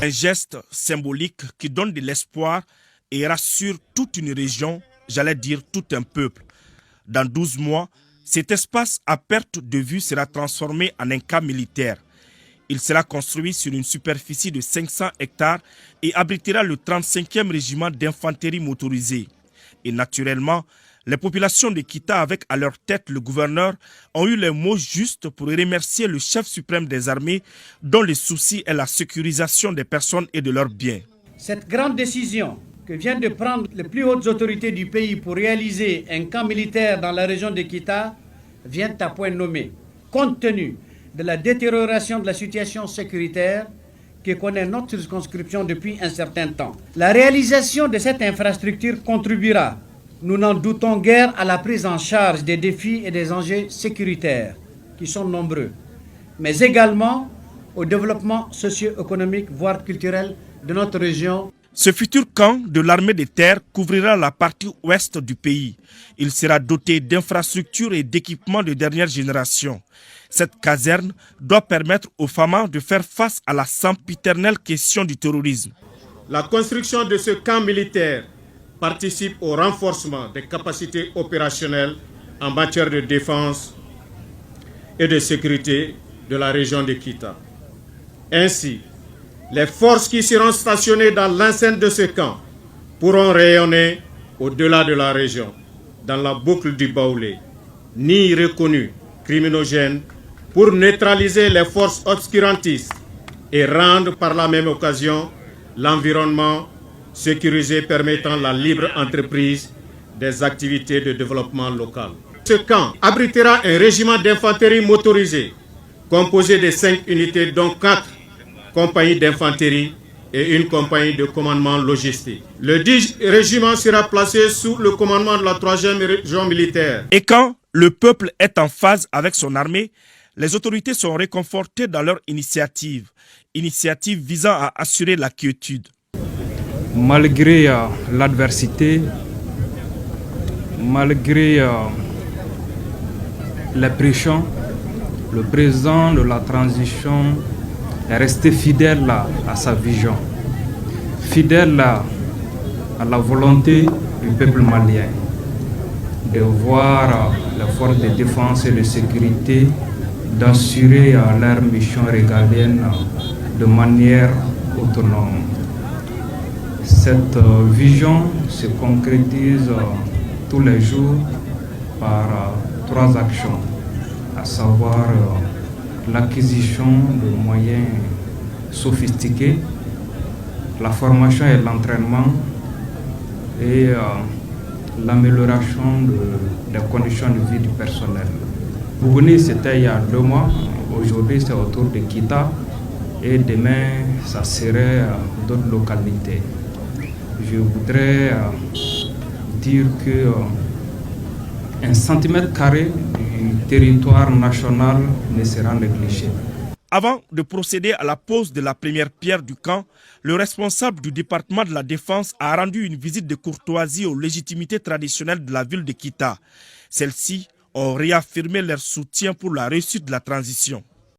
Un geste symbolique qui donne de l'espoir et rassure toute une région, j'allais dire tout un peuple. Dans 12 mois, cet espace à perte de vue sera transformé en un camp militaire. Il sera construit sur une superficie de 500 hectares et abritera le 35e régiment d'infanterie motorisée. Et naturellement, les populations de Kita, avec à leur tête le gouverneur, ont eu les mots justes pour remercier le chef suprême des armées dont le souci est la sécurisation des personnes et de leurs biens. Cette grande décision que viennent de prendre les plus hautes autorités du pays pour réaliser un camp militaire dans la région de Kita vient à point nommé, compte tenu de la détérioration de la situation sécuritaire que connaît notre circonscription depuis un certain temps. La réalisation de cette infrastructure contribuera, nous n'en doutons guère, à la prise en charge des défis et des enjeux sécuritaires, qui sont nombreux, mais également au développement socio-économique, voire culturel de notre région. Ce futur camp de l'armée de terre couvrira la partie ouest du pays. Il sera doté d'infrastructures et d'équipements de dernière génération. Cette caserne doit permettre aux FAMA de faire face à la sempiternelle question du terrorisme. La construction de ce camp militaire participe au renforcement des capacités opérationnelles en matière de défense et de sécurité de la région de Kita. Ainsi, les forces qui seront stationnées dans l'enceinte de ce camp pourront rayonner au-delà de la région, dans la boucle du Baoulé, ni reconnus criminogènes, pour neutraliser les forces obscurantistes et rendre par la même occasion l'environnement sécurisé permettant la libre entreprise des activités de développement local. Ce camp abritera un régiment d'infanterie motorisée composé de 5 unités dont 4 compagnies d'infanterie et une compagnie de commandement logistique. Le dit régiment sera placé sous le commandement de la 3e région militaire. Et quand le peuple est en phase avec son armée, les autorités sont réconfortées dans leur initiative visant à assurer la quiétude. Malgré l'adversité, malgré les pressions, le président de la transition est resté fidèle à sa vision, fidèle à la volonté du peuple malien de voir les forces de défense et de sécurité d'assurer leur mission régalienne de manière autonome. Cette vision se concrétise tous les jours par 3 actions, à savoir l'acquisition de moyens sophistiqués, la formation et l'entraînement et l'amélioration des conditions de vie du personnel. Bougouni, c'était il y a 2 mois, aujourd'hui c'est autour de Kita et demain ça serait d'autres localités. Je voudrais dire que 1 centimètre carré du territoire national ne sera négligé. Avant de procéder à la pose de la première pierre du camp, le responsable du département de la Défense a rendu une visite de courtoisie aux légitimités traditionnelles de la ville de Kita. Celles-ci ont réaffirmé leur soutien pour la réussite de la transition.